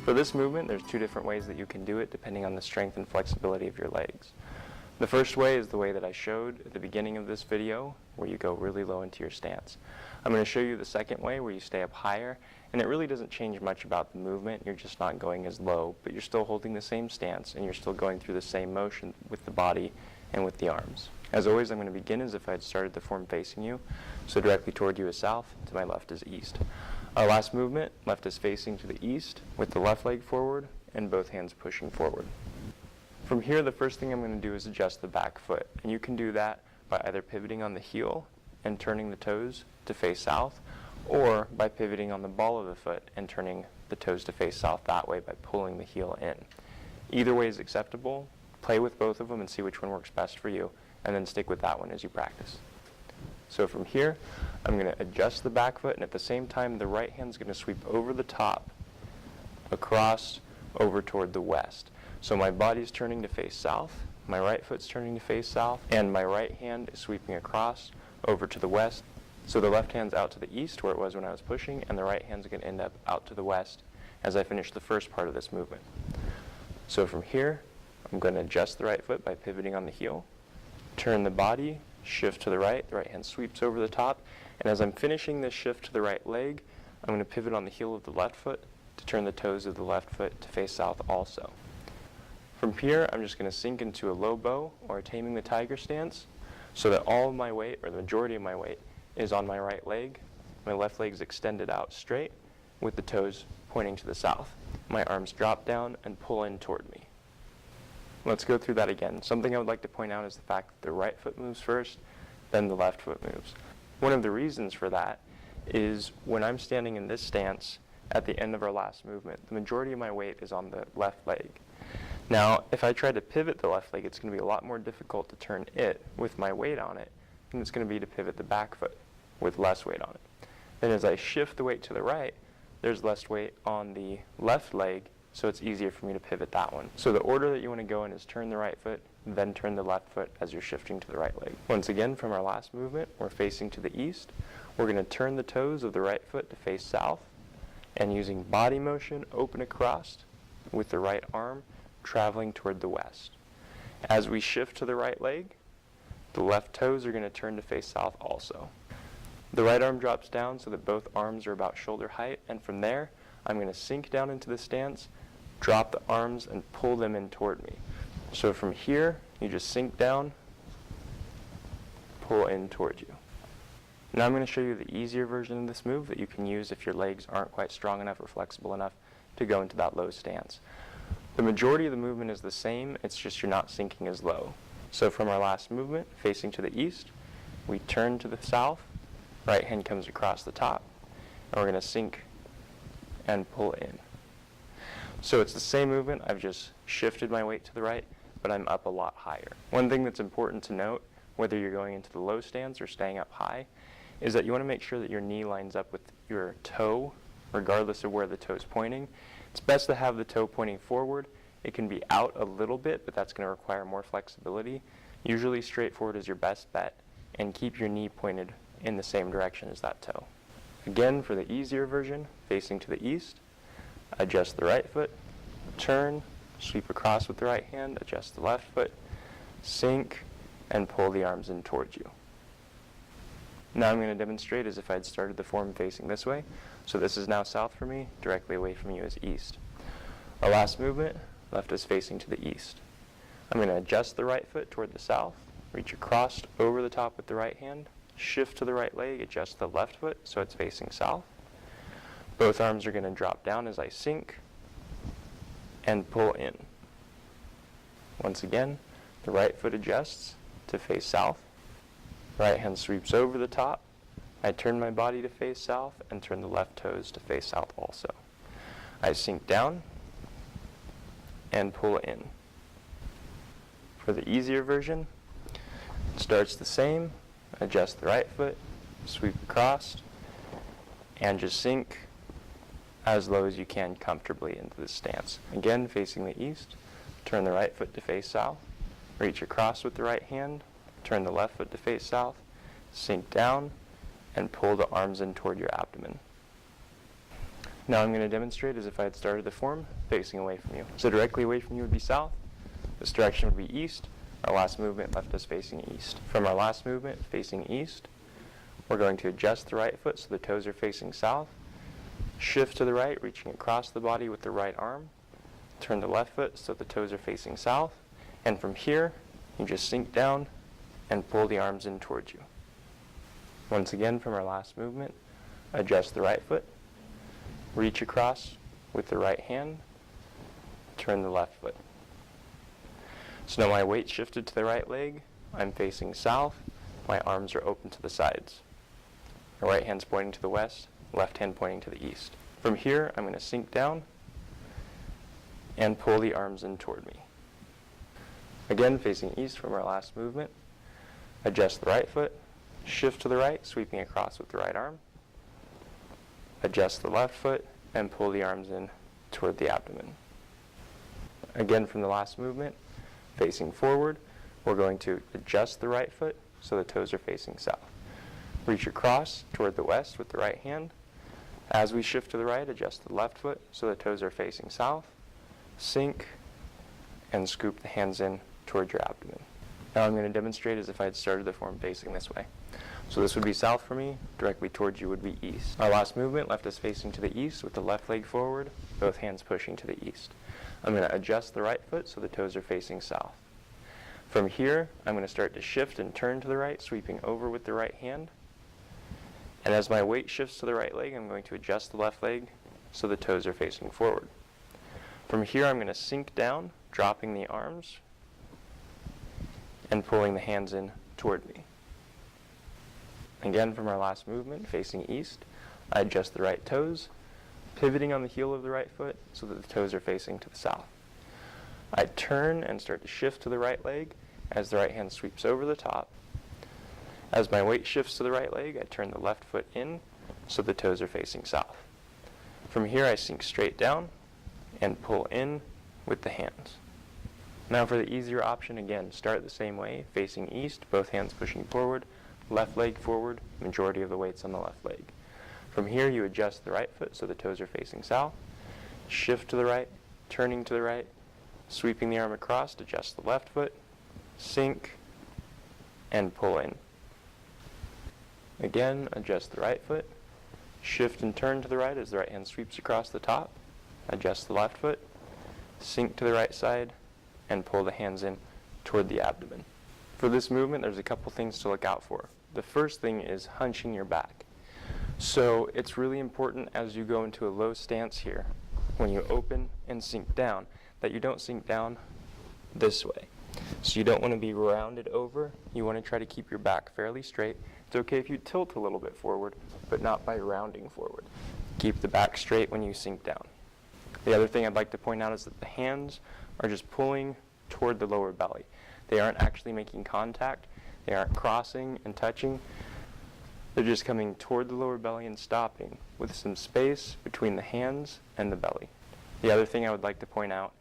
For this movement, there's two different ways that you can do it depending on the strength and flexibility of your legs. The first way is the way that I showed at the beginning of this video, where you go really low into your stance. I'm going to show you the second way where you stay up higher, and it really doesn't change much about the movement. You're just not going as low, but you're still holding the same stance, and you're still going through the same motion with the body and with the arms. As always, I'm going to begin as if I had started the form facing you, so directly toward you is south, to my left is east. Our last movement, left is facing to the east, with the left leg forward and both hands pushing forward. From here, the first thing I'm going to do is adjust the back foot, and you can do that by either pivoting on the heel and turning the toes to face south, or by pivoting on the ball of the foot and turning the toes to face south that way by pulling the heel in. Either way is acceptable. Play with both of them and see which one works best for you, and then stick with that one as you practice. So from here, I'm going to adjust the back foot, and at the same time, the right hand's going to sweep over the top, across, over toward the west. So my body's turning to face south, my right foot's turning to face south, and my right hand is sweeping across, over to the west. So the left hand's out to the east, where it was when I was pushing, and the right hand's going to end up out to the west as I finish the first part of this movement. So from here, I'm going to adjust the right foot by pivoting on the heel, turn the body, shift to the right hand sweeps over the top, and as I'm finishing this shift to the right leg, I'm going to pivot on the heel of the left foot to turn the toes of the left foot to face south also. From here, I'm just going to sink into a low bow or a taming the tiger stance so that all of my weight, or the majority of my weight, is on my right leg. My left leg's extended out straight with the toes pointing to the south. My arms drop down and pull in toward me. Let's go through that again. Something I would like to point out is the fact that the right foot moves first, then the left foot moves. One of the reasons for that is when I'm standing in this stance at the end of our last movement, the majority of my weight is on the left leg. Now, if I try to pivot the left leg, it's going to be a lot more difficult to turn it with my weight on it than it's going to be to pivot the back foot with less weight on it. Then as I shift the weight to the right, there's less weight on the left leg, so it's easier for me to pivot that one. So the order that you want to go in is turn the right foot, then turn the left foot as you're shifting to the right leg. Once again, from our last movement, we're facing to the east. We're going to turn the toes of the right foot to face south, and using body motion, open across with the right arm, traveling toward the west. As we shift to the right leg, the left toes are going to turn to face south also. The right arm drops down so that both arms are about shoulder height, and from there, I'm going to sink down into the stance, drop the arms, and pull them in toward me. So from here, you just sink down, pull in toward you. Now I'm going to show you the easier version of this move that you can use if your legs aren't quite strong enough or flexible enough to go into that low stance. The majority of the movement is the same, it's just you're not sinking as low. So from our last movement, facing to the east, we turn to the south, right hand comes across the top, and we're going to sink and pull in. So it's the same movement, I've just shifted my weight to the right, but I'm up a lot higher. One thing that's important to note, whether you're going into the low stance or staying up high, is that you want to make sure that your knee lines up with your toe, regardless of where the toe is pointing. It's best to have the toe pointing forward. It can be out a little bit, but that's going to require more flexibility. Usually straight forward is your best bet, and keep your knee pointed in the same direction as that toe. Again, for the easier version, facing to the east, adjust the right foot, turn, sweep across with the right hand, adjust the left foot, sink, and pull the arms in towards you. Now I'm going to demonstrate as if I had started the form facing this way. So this is now south for me, directly away from you is east. Our last movement, left is facing to the east. I'm going to adjust the right foot toward the south, reach across over the top with the right hand, shift to the right leg, adjust the left foot so it's facing south. Both arms are going to drop down as I sink and pull in. Once again, the right foot adjusts to face south. Right hand sweeps over the top. I turn my body to face south and turn the left toes to face south also. I sink down and pull in. For the easier version, it starts the same. Adjust the right foot, sweep across, and just sink as low as you can comfortably into this stance. Again, facing the east, turn the right foot to face south, reach across with the right hand, turn the left foot to face south, sink down, and pull the arms in toward your abdomen. Now I'm going to demonstrate as if I had started the form facing away from you. So directly away from you would be south. This direction would be east. Our last movement left us facing east. From our last movement facing east, we're going to adjust the right foot so the toes are facing south. Shift to the right, reaching across the body with the right arm. Turn the left foot so the toes are facing south. And from here, you just sink down and pull the arms in towards you. Once again, from our last movement, adjust the right foot. Reach across with the right hand. Turn the left foot. So now my weight shifted to the right leg. I'm facing south. My arms are open to the sides. My right hand's pointing to the west, left hand pointing to the east. From here, I'm going to sink down and pull the arms in toward me. Again, facing east from our last movement. Adjust the right foot. Shift to the right, sweeping across with the right arm. Adjust the left foot and pull the arms in toward the abdomen. Again, from the last movement, facing forward, we're going to adjust the right foot so the toes are facing south. Reach across toward the west with the right hand. As we shift to the right, adjust the left foot so the toes are facing south. Sink and scoop the hands in toward your abdomen. Now I'm going to demonstrate as if I had started the form facing this way. So this would be south for me, directly towards you would be east. Our last movement left us facing to the east with the left leg forward, both hands pushing to the east. I'm going to adjust the right foot so the toes are facing south. From here, I'm going to start to shift and turn to the right, sweeping over with the right hand. And as my weight shifts to the right leg, I'm going to adjust the left leg so the toes are facing forward. From here, I'm going to sink down, dropping the arms and pulling the hands in toward me. Again, from our last movement, facing east, I adjust the right toes, pivoting on the heel of the right foot so that the toes are facing to the south. I turn and start to shift to the right leg as the right hand sweeps over the top. As my weight shifts to the right leg, I turn the left foot in so the toes are facing south. From here, I sink straight down and pull in with the hands. Now for the easier option, again, start the same way, facing east, both hands pushing forward, left leg forward, majority of the weight's on the left leg. From here, you adjust the right foot so the toes are facing south, shift to the right, turning to the right, sweeping the arm across, adjust the left foot, sink, and pull in. Again, adjust the right foot, shift and turn to the right as the right hand sweeps across the top, adjust the left foot, sink to the right side, and pull the hands in toward the abdomen. For this movement, there's a couple things to look out for. The first thing is hunching your back. So it's really important as you go into a low stance here, when you open and sink down, that you don't sink down this way. So you don't want to be rounded over. You want to try to keep your back fairly straight. It's okay if you tilt a little bit forward, but not by rounding forward. Keep the back straight when you sink down. The other thing I'd like to point out is that the hands are just pulling toward the lower belly. They aren't actually making contact. They aren't crossing and touching. They're just coming toward the lower belly and stopping with some space between the hands and the belly. The other thing I would like to point out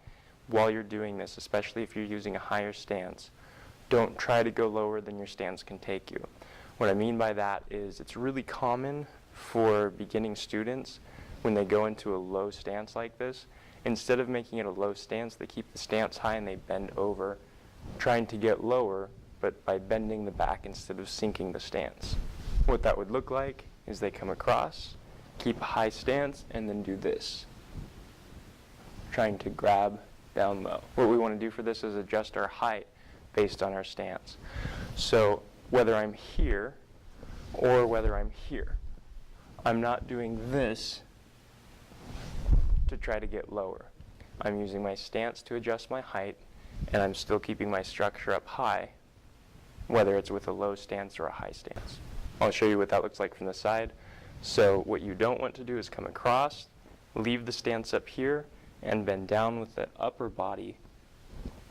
while you're doing this, especially if you're using a higher stance, don't try to go lower than your stance can take you. What I mean by that is it's really common for beginning students when they go into a low stance like this, instead of making it a low stance, they keep the stance high and they bend over, trying to get lower, but by bending the back instead of sinking the stance. What that would look like is they come across, keep a high stance, and then do this, trying to grab down low. What we want to do for this is adjust our height based on our stance. So whether I'm here or whether I'm here, I'm not doing this to try to get lower. I'm using my stance to adjust my height, and I'm still keeping my structure up high, whether it's with a low stance or a high stance. I'll show you what that looks like from the side. So what you don't want to do is come across, leave the stance up here, and bend down with the upper body,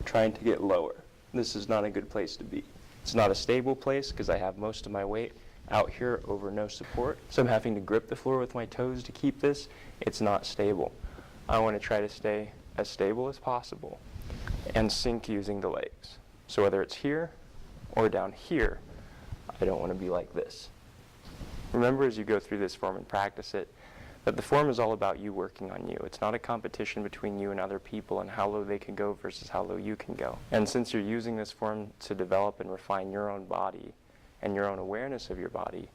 trying to get lower. This is not a good place to be. It's not a stable place because I have most of my weight out here over no support. So I'm having to grip the floor with my toes to keep this. It's not stable. I want to try to stay as stable as possible and sink using the legs. So whether it's here or down here, I don't want to be like this. Remember, as you go through this form and practice it, that the form is all about you working on you. It's not a competition between you and other people and how low they can go versus how low you can go. And since you're using this form to develop and refine your own body and your own awareness of your body,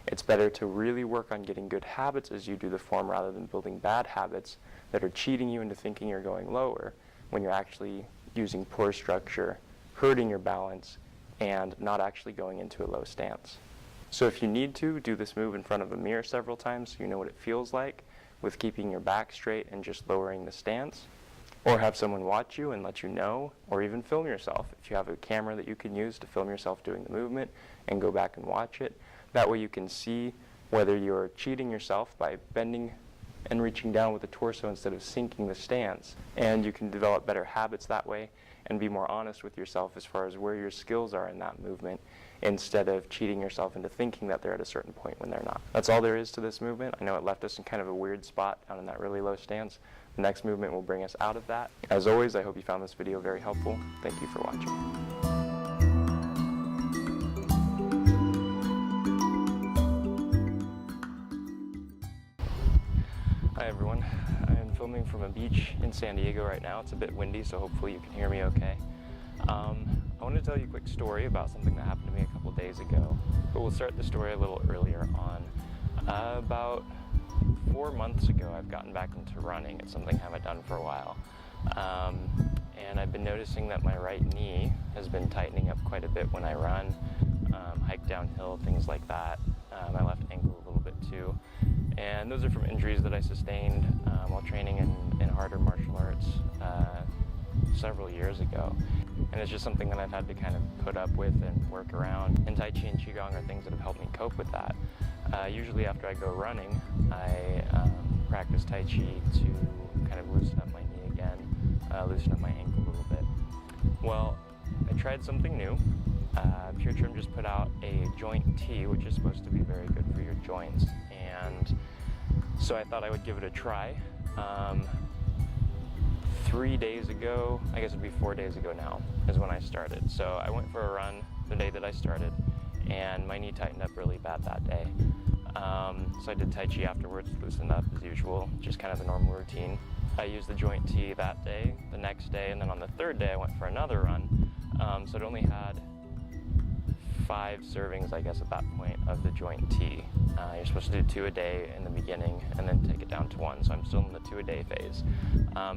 it's better to really work on getting good habits as you do the form rather than building bad habits that are cheating you into thinking you're going lower when you're actually using poor structure, hurting your balance, and not actually going into a low stance. So if you need to, do this move in front of a mirror several times so you know what it feels like with keeping your back straight and just lowering the stance. Or have someone watch you and let you know, or even film yourself. If you have a camera that you can use to film yourself doing the movement and go back and watch it, that way you can see whether you're cheating yourself by bending and reaching down with the torso instead of sinking the stance. And you can develop better habits that way and be more honest with yourself as far as where your skills are in that movement, instead of cheating yourself into thinking that they're at a certain point when they're not. That's all there is to this movement. I know it left us in kind of a weird spot down in that really low stance. The next movement will bring us out of that. As always, I hope you found this video very helpful. Thank you for watching. Hi everyone. I'm filming from a beach in San Diego right now. It's a bit windy, so hopefully you can hear me okay. I want to tell you a quick story about something that happened to me a couple days ago, but we'll start the story a little earlier on. About 4 months ago, I've gotten back into running. It's something I haven't done for a while. And I've been noticing that my right knee has been tightening up quite a bit when I run, hike downhill, things like that. My left ankle a little bit too. And those are from injuries that I sustained while training in harder martial arts several years ago. And it's just something that I've had to kind of put up with and work around. And Tai Chi and Qigong are things that have helped me cope with that. Usually after I go running, I practice Tai Chi to kind of loosen up my knee again, loosen up my ankle a little bit. Well, I tried something new. Pure Trim just put out a joint tea, which is supposed to be very good for your joints. And so I thought I would give it a try. 3 days ago, I guess it'd be 4 days ago now, is when I started. So I went for a run the day that I started, and my knee tightened up really bad that day. So I did Tai Chi afterwards, loosened up as usual, just kind of the normal routine. I used the joint tea that day, the next day, and then on the third day I went for another run. So it only had 5 servings, I guess, at that point of the joint tea. You're supposed to do 2 a day in the beginning and then take it down to 1, so I'm still in the 2 a day phase.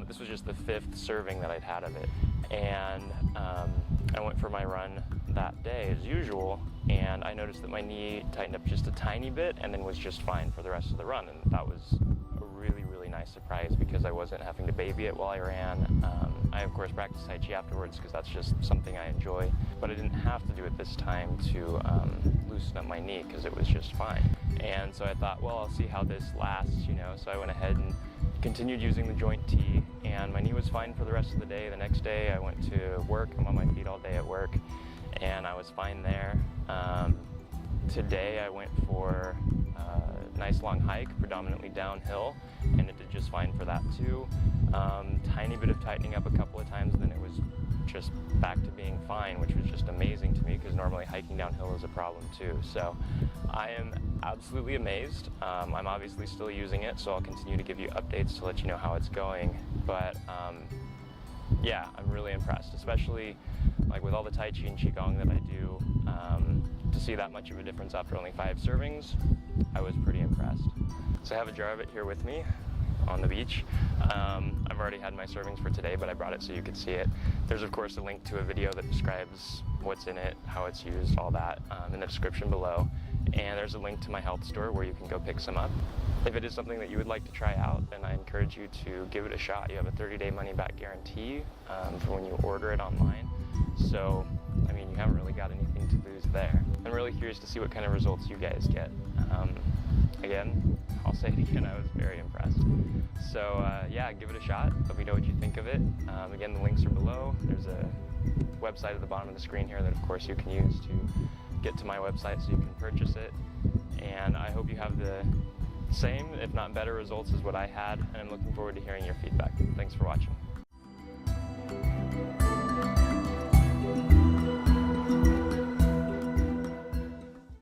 This was just the 5th serving that I'd had of it. And I went for my run that day as usual, and I noticed that my knee tightened up just a tiny bit and then was just fine for the rest of the run. And that was a really, really nice surprise because I wasn't having to baby it while I ran. I of course practiced Tai Chi afterwards because that's just something I enjoy, but I didn't have to do it this time to loosen up my knee because it was just fine. And so I thought, well, I'll see how this lasts, you know. So I went ahead and continued using the joint tea, and my knee was fine for the rest of the day. The next day I went to work. I'm on my feet all day at work, and I was fine there. Today I went for a nice long hike, predominantly downhill, and it did just fine for that too. Tiny bit of tightening up a couple of times, and then it was just back to being fine, which was just amazing to me because normally hiking downhill is a problem too. So I am absolutely amazed. I'm obviously still using it, so I'll continue to give you updates to let you know how it's going. But yeah, I'm really impressed, especially like with all the Tai Chi and Qigong that I do. To see that much of a difference after only 5 servings, I was pretty impressed. So I have a jar of it here with me on the beach. I've already had my servings for today, but I brought it so you could see it. There's of course a link to a video that describes what's in it, how it's used, all that in the description below. And there's a link to my health store where you can go pick some up. If it is something that you would like to try out, then I encourage you to give it a shot. You have a 30-day money-back guarantee for when you order it online. So, I mean, you haven't really got anything to lose there. I'm really curious to see what kind of results you guys get. Again, I'll say it again, I was very impressed. So yeah, give it a shot. Let me know what you think of it. Again, the links are below. There's a website at the bottom of the screen here that of course you can use to get to my website so you can purchase it. And I hope you have the same, if not better results as what I had, and I'm looking forward to hearing your feedback. Thanks for watching.